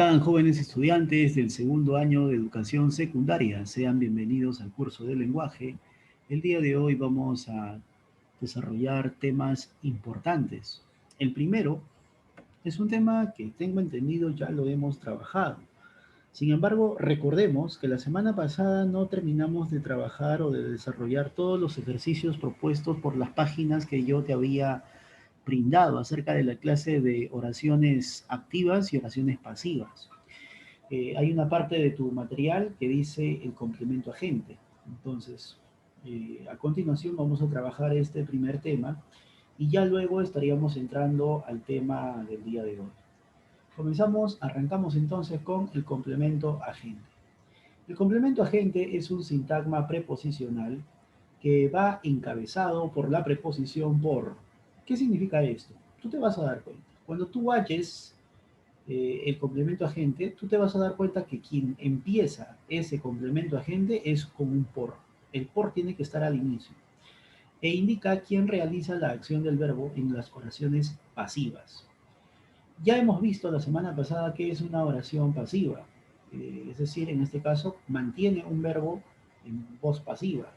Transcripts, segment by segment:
están, jóvenes estudiantes del segundo año de educación secundaria? Sean bienvenidos al curso de lenguaje. El día de hoy vamos a desarrollar temas importantes. El primero es un tema que tengo entendido ya lo hemos trabajado. Sin embargo, recordemos que la semana pasada no terminamos de trabajar o de desarrollar todos los ejercicios propuestos por las páginas que yo te había brindado acerca de la clase de oraciones activas y oraciones pasivas. Hay una parte de tu material que dice el complemento agente. Entonces, a continuación vamos a trabajar este primer tema y ya luego estaríamos entrando al tema del día de hoy. Arrancamos entonces con el complemento agente. El complemento agente es un sintagma preposicional que va encabezado por la preposición por. ¿Qué significa esto? Tú te vas a dar cuenta. Cuando tú halles el complemento agente, tú te vas a dar cuenta que quien empieza ese complemento agente es con un por. El por tiene que estar al inicio e indica quién realiza la acción del verbo en las oraciones pasivas. Ya hemos visto la semana pasada que es una oración pasiva, es decir, en este caso mantiene un verbo en voz pasiva.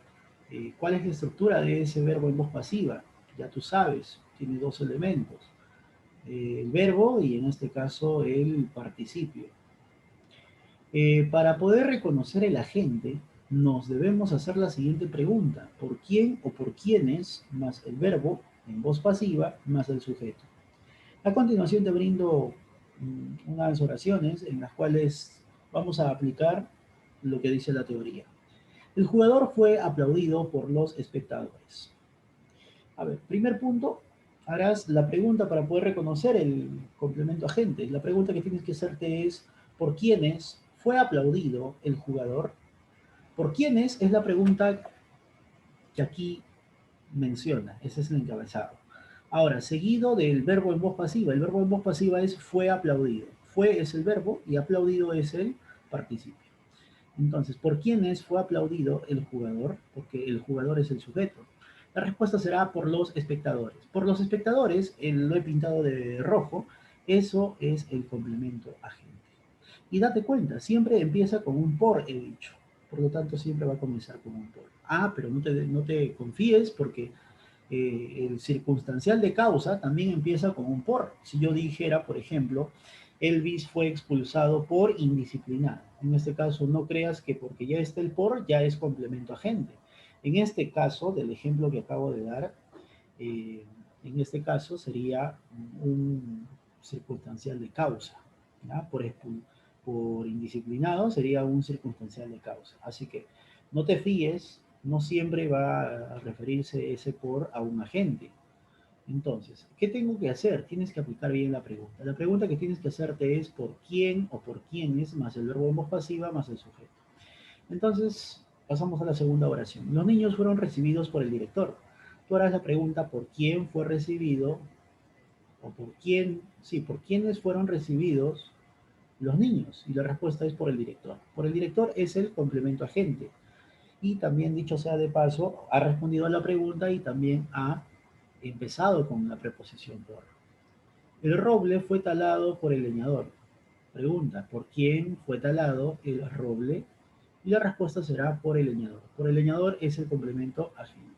¿Cuál es la estructura de ese verbo en voz pasiva? Ya tú sabes, tiene dos elementos, el verbo y en este caso el participio. Para poder reconocer el agente, nos debemos hacer la siguiente pregunta: ¿por quién o por quiénes más el verbo en voz pasiva más el sujeto? A continuación te brindo unas oraciones en las cuales vamos a aplicar lo que dice la teoría. El jugador fue aplaudido por los espectadores. A ver, primer punto, harás la pregunta para poder reconocer el complemento agente. La pregunta que tienes que hacerte es: ¿por quiénes fue aplaudido el jugador? ¿Por quiénes? Es la pregunta que aquí menciona, ese es el encabezado. Ahora, seguido del verbo en voz pasiva. El verbo en voz pasiva es fue aplaudido. Fue es el verbo y aplaudido es el participio. Entonces, ¿por quiénes fue aplaudido el jugador? Porque el jugador es el sujeto. La respuesta será por los espectadores. Por los espectadores, lo he pintado de rojo, eso es el complemento agente. Y date cuenta, siempre empieza con un por, he dicho. Por lo tanto, siempre va a comenzar con un por. Ah, pero no te confíes porque el circunstancial de causa también empieza con un por. Si yo dijera, por ejemplo, Elvis fue expulsado por indisciplinado. En este caso, no creas que porque ya está el por, ya es complemento agente. En este caso, del ejemplo que acabo de dar, eh, en este caso sería un circunstancial de causa. ¿Ya? Por indisciplinado sería un circunstancial de causa. Así que no te fíes, no siempre va a referirse ese por a un agente. Entonces, ¿qué tengo que hacer? Tienes que aplicar bien la pregunta. La pregunta que tienes que hacerte es por quién o por quiénes más el verbo en voz pasiva más el sujeto. Entonces, pasamos a la segunda oración. Los niños fueron recibidos por el director. Tú harás la pregunta por quién fue recibido o por quién, sí, por quiénes fueron recibidos los niños. Y la respuesta es por el director. Por el director es el complemento agente. Y también, dicho sea de paso, ha respondido a la pregunta y también ha empezado con la preposición por. El roble fue talado por el leñador. Pregunta: ¿por quién fue talado el roble? Y la respuesta será por el leñador. Por el leñador es el complemento agente.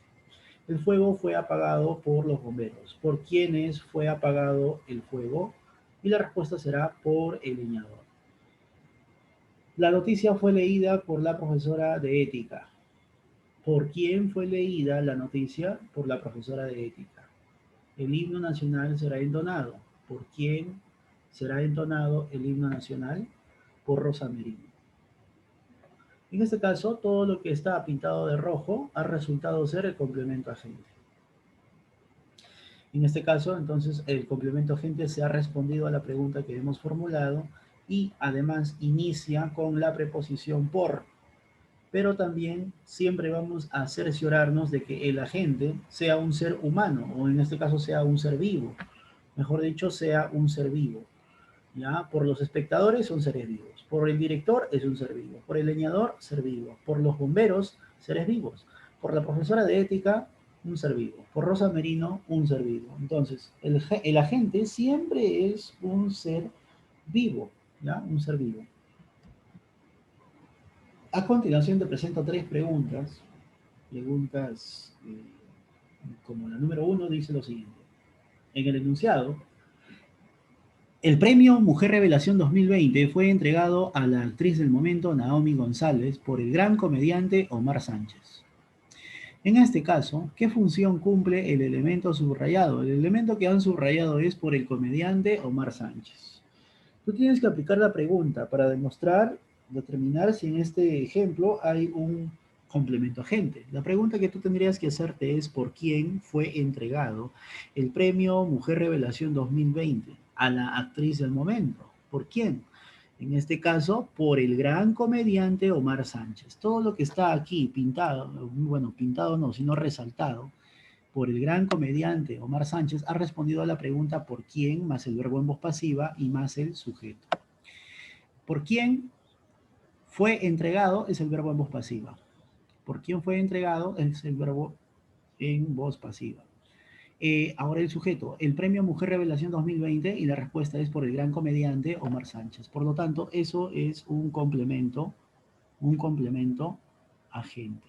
El fuego fue apagado por los bomberos. ¿Por quiénes fue apagado el fuego? Y la respuesta será por el leñador. La noticia fue leída por la profesora de ética. ¿Por quién fue leída la noticia? Por la profesora de ética. El himno nacional será entonado. ¿Por quién será entonado el himno nacional? Por Rosa Merino. En este caso, todo lo que está pintado de rojo ha resultado ser el complemento agente. En este caso, entonces, el complemento agente se ha respondido a la pregunta que hemos formulado y además inicia con la preposición por. Pero también siempre vamos a cerciorarnos de que el agente sea un ser humano, o en este caso sea un ser vivo. Mejor dicho, sea un ser vivo. ¿Ya? Por los espectadores son seres vivos. Por el director es un ser vivo. Por el leñador, ser vivo. Por los bomberos, seres vivos. Por la profesora de ética, un ser vivo. Por Rosa Merino, un ser vivo. Entonces, el agente siempre es un ser vivo. ¿ya? Un ser vivo. A continuación te presento tres preguntas. Preguntas como la número uno dice lo siguiente. En el enunciado, el premio Mujer Revelación 2020 fue entregado a la actriz del momento Naomi González por el gran comediante Omar Sánchez. En este caso, ¿qué función cumple el elemento subrayado? El elemento que han subrayado es por el comediante Omar Sánchez. Tú tienes que aplicar la pregunta para demostrar, determinar si en este ejemplo hay un complemento agente. La pregunta que tú tendrías que hacerte es por quién fue entregado el premio Mujer Revelación 2020 a la actriz del momento. ¿Por quién? En este caso, por el gran comediante Omar Sánchez. Todo lo que está aquí pintado, bueno, pintado no, sino resaltado, por el gran comediante Omar Sánchez, ha respondido a la pregunta por quién, más el verbo en voz pasiva y más el sujeto. ¿Por quién fue entregado? Es el verbo en voz pasiva. ¿Por quién fue entregado? Es el verbo en voz pasiva. Ahora el sujeto, el premio Mujer Revelación 2020 y la respuesta es por el gran comediante Omar Sánchez. Por lo tanto, eso es un complemento agente.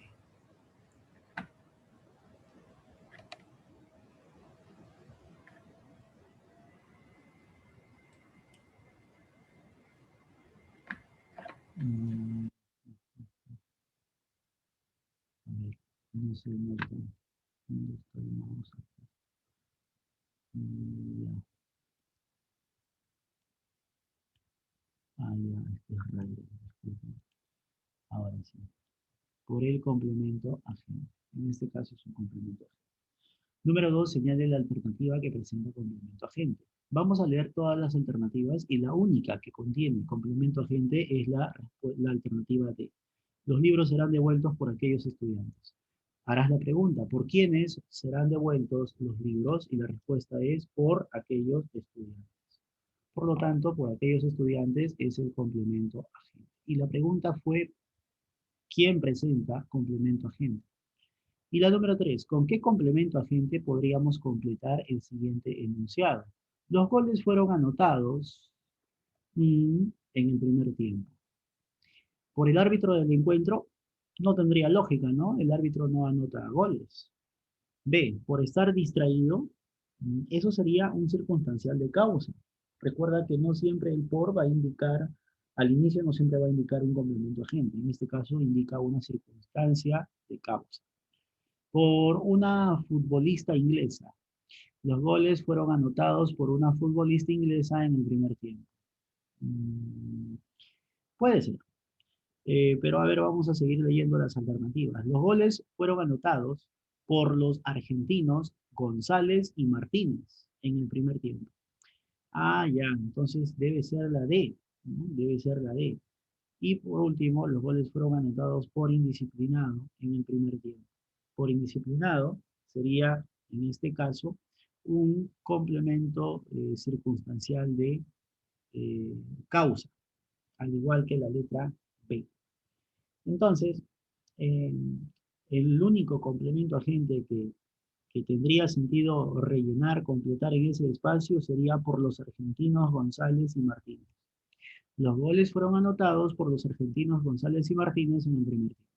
Mm, a ver, no sé, no sé, ¿dónde está el mouse? Ya. Ah, ya, este es raro. Disculpa. Ahora sí. Por el complemento agente. En este caso es un complemento agente. Número 2, señale la alternativa que presenta complemento agente. Vamos a leer todas las alternativas y la única que contiene complemento agente es la alternativa D. Los libros serán devueltos por aquellos estudiantes. Harás la pregunta, ¿por quiénes serán devueltos los libros? Y la respuesta es por aquellos estudiantes. Por lo tanto, por aquellos estudiantes es el complemento agente. Y la pregunta fue, ¿quién presenta complemento agente? Y la número 3, ¿con qué complemento agente podríamos completar el siguiente enunciado? Los goles fueron anotados en el primer tiempo. Por el árbitro del encuentro, no tendría lógica, ¿no? El árbitro no anota goles. B, por estar distraído, eso sería un circunstancial de causa. Recuerda que no siempre el por va a indicar, al inicio no siempre va a indicar un complemento agente. En este caso indica una circunstancia de causa. Por una futbolista inglesa. Los goles fueron anotados por una futbolista inglesa en el primer tiempo. Mm, puede ser. Pero a ver, vamos a seguir leyendo las alternativas. Los goles fueron anotados por los argentinos González y Martínez en el primer tiempo. Ah, ya, entonces debe ser la D, ¿no? Debe ser la D. Y por último, los goles fueron anotados por indisciplinado en el primer tiempo. Por indisciplinado sería, en este caso, un complemento circunstancial de eh, causa, al igual que la letra B. Entonces, eh, el único complemento agente que tendría sentido rellenar, completar en ese espacio sería por los argentinos González y Martínez. Los goles fueron anotados por los argentinos González y Martínez en el primer tiempo.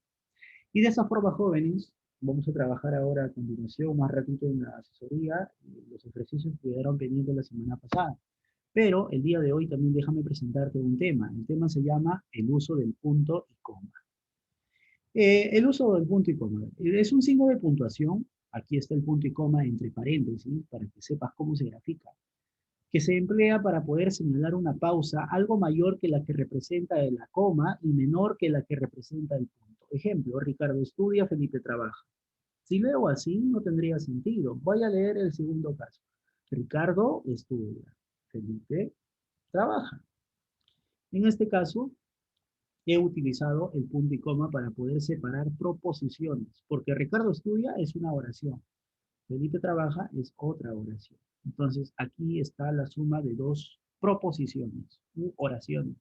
Y de esa forma, jóvenes, vamos a trabajar ahora a continuación, más ratito en la asesoría, los ejercicios que quedaron pendientes la semana pasada. Pero el día de hoy también déjame presentarte un tema. El tema se llama el uso del punto y coma. El uso del punto y coma es un signo de puntuación. Aquí está el punto y coma entre paréntesis para que sepas cómo se grafica, que se emplea para poder señalar una pausa algo mayor que la que representa la coma y menor que la que representa el punto. Ejemplo, Ricardo estudia, Felipe trabaja. Si leo así, no tendría sentido. Voy a leer el segundo caso. Ricardo estudia, Felipe trabaja. En este caso, he utilizado el punto y coma para poder separar proposiciones, porque Ricardo estudia es una oración, Felipe trabaja es otra oración. Entonces, aquí está la suma de dos proposiciones u oraciones.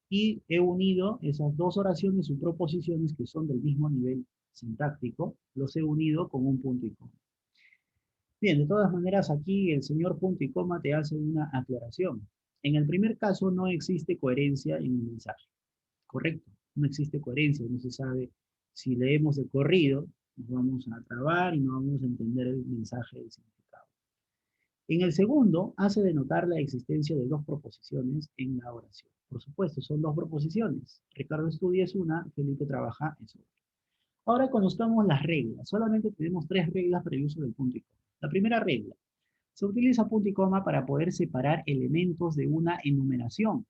Y he unido esas dos oraciones u proposiciones que son del mismo nivel sintáctico, los he unido con un punto y coma. Bien, de todas maneras, aquí el señor punto y coma te hace una aclaración. En el primer caso no existe coherencia en el mensaje, ¿correcto? No existe coherencia, no se sabe si leemos de corrido, nos vamos a trabar y no vamos a entender el mensaje del significado. En el segundo, hace denotar la existencia de dos proposiciones en la oración. Por supuesto, son dos proposiciones. Ricardo estudia es una, Felipe trabaja es otra. Ahora conozcamos las reglas. Solamente tenemos 3 reglas para el uso del punto y coma. La primera regla. Se utiliza punto y coma para poder separar elementos de una enumeración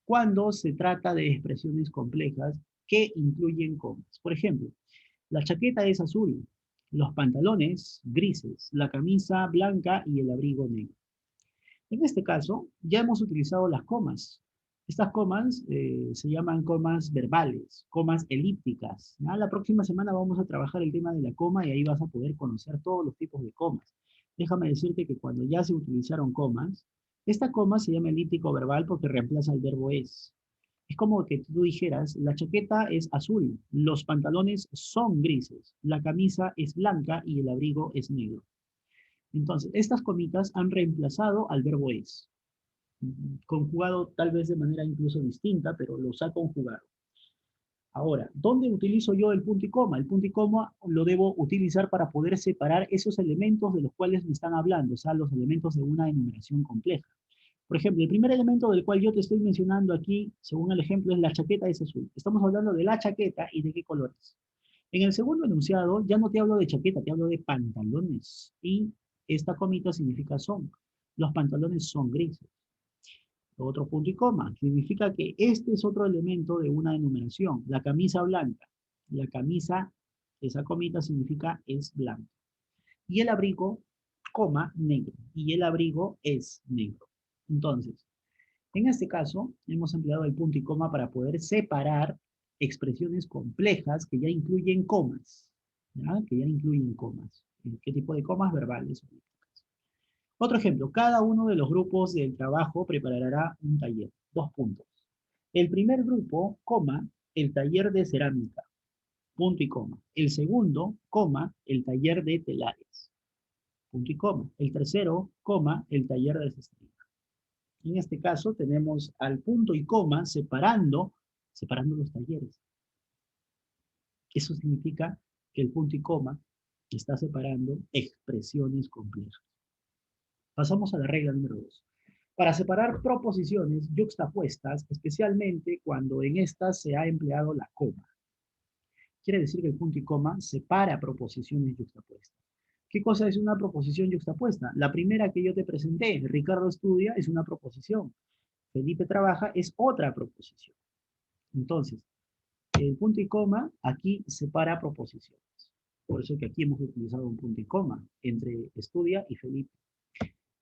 cuando se trata de expresiones complejas que incluyen comas. Por ejemplo, la chaqueta es azul, los pantalones grises, la camisa blanca y el abrigo negro. En este caso, ya hemos utilizado las comas. Estas comas se llaman comas verbales, comas elípticas. ¿Ya? La próxima semana vamos a trabajar el tema de la coma y ahí vas a poder conocer todos los tipos de comas. Déjame decirte que cuando ya se utilizaron comas, esta coma se llama elíptico verbal porque reemplaza el verbo es. Es como que tú dijeras, la chaqueta es azul, los pantalones son grises, la camisa es blanca y el abrigo es negro. Entonces, estas comitas han reemplazado al verbo es, conjugado tal vez de manera incluso distinta, pero los ha conjugado. Ahora, ¿dónde utilizo yo el punto y coma? El punto y coma lo debo utilizar para poder separar esos elementos de los cuales me están hablando, o sea, los elementos de una enumeración compleja. Por ejemplo, el primer elemento del cual yo te estoy mencionando aquí, según el ejemplo, es la chaqueta es azul. Estamos hablando de la chaqueta y de qué colores. En el segundo enunciado ya no te hablo de chaqueta, te hablo de pantalones. Y esta comita significa son. Los pantalones son grises. Otro punto y coma. Significa que este es otro elemento de una enumeración. La camisa blanca. La camisa, esa comita significa es blanca. Y el abrigo, coma, negro. Y el abrigo es negro. Entonces, en este caso, hemos empleado el punto y coma para poder separar expresiones complejas que ya incluyen comas. ¿Ya? Que ya incluyen comas. ¿Qué tipo de comas? Verbales. Otro ejemplo, cada uno de los grupos del trabajo preparará un taller. 2 puntos. El primer grupo, coma, el taller de cerámica. Punto y coma. El segundo, coma, el taller de telares. Punto y coma. El tercero, coma, el taller de cestería. En este caso tenemos al punto y coma separando los talleres. Eso significa que el punto y coma está separando expresiones complejas. Pasamos a la regla número 2. Para separar proposiciones yuxtapuestas, especialmente cuando en estas se ha empleado la coma. Quiere decir que el punto y coma separa proposiciones yuxtapuestas. ¿Qué cosa es una proposición yuxtapuesta? La primera que yo te presenté, Ricardo estudia, es una proposición. Felipe trabaja, es otra proposición. Entonces, el punto y coma aquí separa proposiciones. Por eso que aquí hemos utilizado un punto y coma entre estudia y Felipe.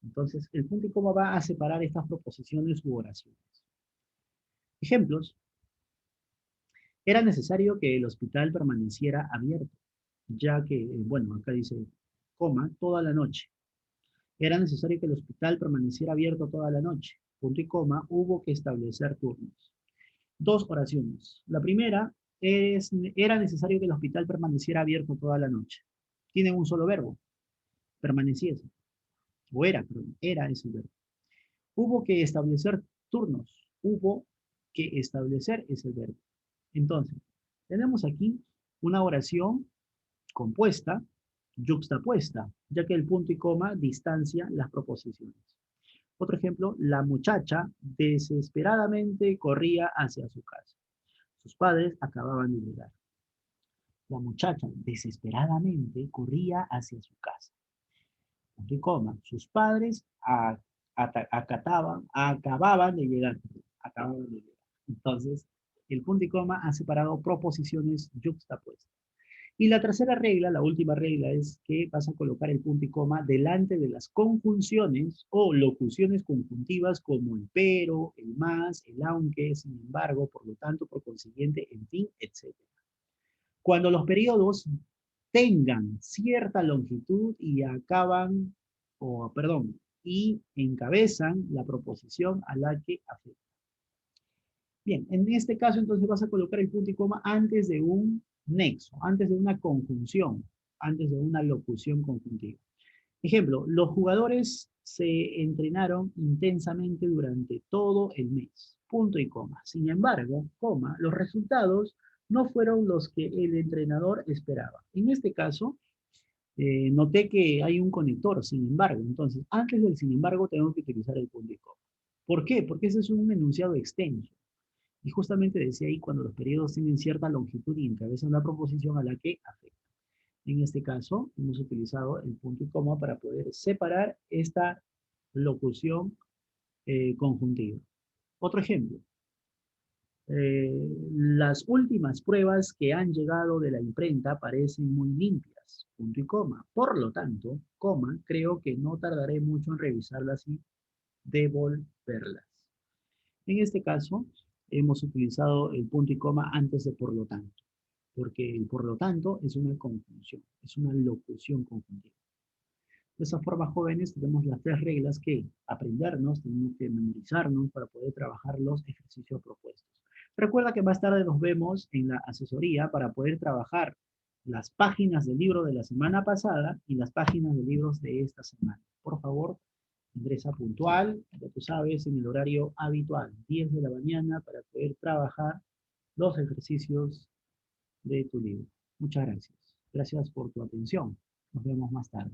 Entonces, el punto y coma va a separar estas proposiciones u oraciones. Ejemplos. Era necesario que el hospital permaneciera abierto, ya que, bueno, acá dice, coma, toda la noche. Era necesario que el hospital permaneciera abierto toda la noche. Punto y coma, hubo que establecer turnos. 2 oraciones. La primera es, era necesario que el hospital permaneciera abierto toda la noche. Tienen un solo verbo, permaneciese. O era, perdón, era ese verbo. Hubo que establecer turnos. Hubo que establecer ese verbo. Entonces, tenemos aquí una oración compuesta, yuxtapuesta, ya que el punto y coma distancia las proposiciones. Otro ejemplo, la muchacha desesperadamente corría hacia su casa. Sus padres acababan de llegar. La muchacha desesperadamente corría hacia su casa. Punto y coma. Sus padres acababan de llegar. Acababan de llegar. Entonces, el punto y coma ha separado proposiciones yuxtapuestas. Y la tercera regla, la última regla, es que vas a colocar el punto y coma delante de las conjunciones o locuciones conjuntivas como el pero, el más, el aunque, sin embargo, por lo tanto, por consiguiente, en fin, etc. Cuando los periodos tengan cierta longitud y acaban, o perdón, y encabezan la proposición a la que afecta. Bien, en este caso entonces vas a colocar el punto y coma antes de un nexo, antes de una conjunción, antes de una locución conjuntiva. Ejemplo, los jugadores se entrenaron intensamente durante todo el mes. Punto y coma. Sin embargo, coma, los resultados no fueron los que el entrenador esperaba. En este caso, noté que hay un conector, sin embargo. Entonces, antes del sin embargo, tengo que utilizar el punto y coma. ¿Por qué? Porque ese es un enunciado extenso. Y justamente decía ahí cuando los periodos tienen cierta longitud y encabezan la proposición a la que afecta. En este caso, hemos utilizado el punto y coma para poder separar esta locución conjuntiva. Otro ejemplo. Las últimas pruebas que han llegado de la imprenta parecen muy limpias, punto y coma. Por lo tanto, coma, creo que no tardaré mucho en revisarlas y devolverlas. En este caso, hemos utilizado el punto y coma antes de por lo tanto, porque el por lo tanto es una conjunción, es una locución conjuntiva. De esa forma, jóvenes, tenemos las tres reglas que aprendernos, tenemos que memorizarnos para poder trabajar los ejercicios propuestos. Recuerda que más tarde nos vemos en la asesoría para poder trabajar las páginas del libro de la semana pasada y las páginas de libros de esta semana. Por favor, ingresa puntual, ya tú sabes, en el horario habitual, 10 de la mañana, para poder trabajar los ejercicios de tu libro. Muchas gracias. Gracias por tu atención. Nos vemos más tarde.